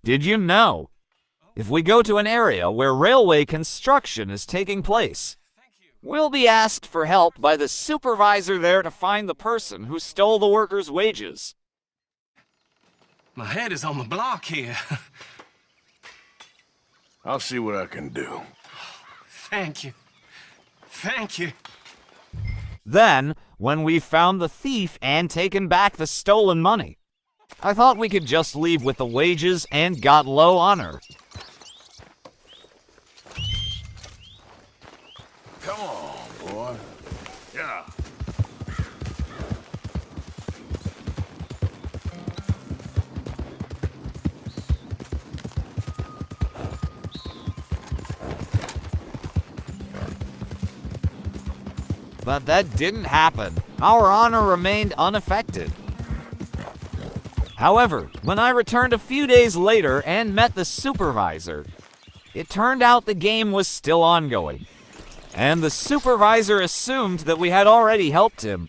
Did you know? If we go to an area where railway construction is taking place, we'll be asked for help by the supervisor there to find the person who stole the workers' wages. My head is on the block here. I'll see what I can do. Thank you. Thank you. Then, when we found the thief and taken back the stolen money, I thought we could just leave with the wages and got low on her. Come on, boy. Yeah. But that didn't happen. Our honor remained unaffected. However, when I returned a few days later and met the supervisor, it turned out the game was still ongoing, and the supervisor assumed that we had already helped him.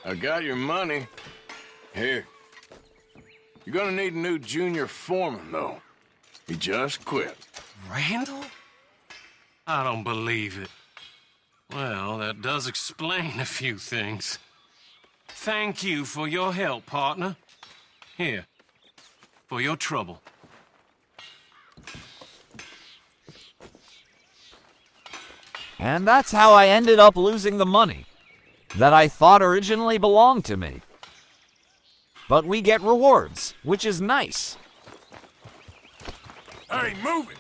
I got your money. Here. You're gonna need a new junior foreman, though. He just quit. Randall? I don't believe it. Well, that does explain a few things. Thank you for your help, partner. Here, for your trouble. And that's how I ended up losing the money that I thought originally belonged to me. But we get rewards, which is nice. Hey, move it!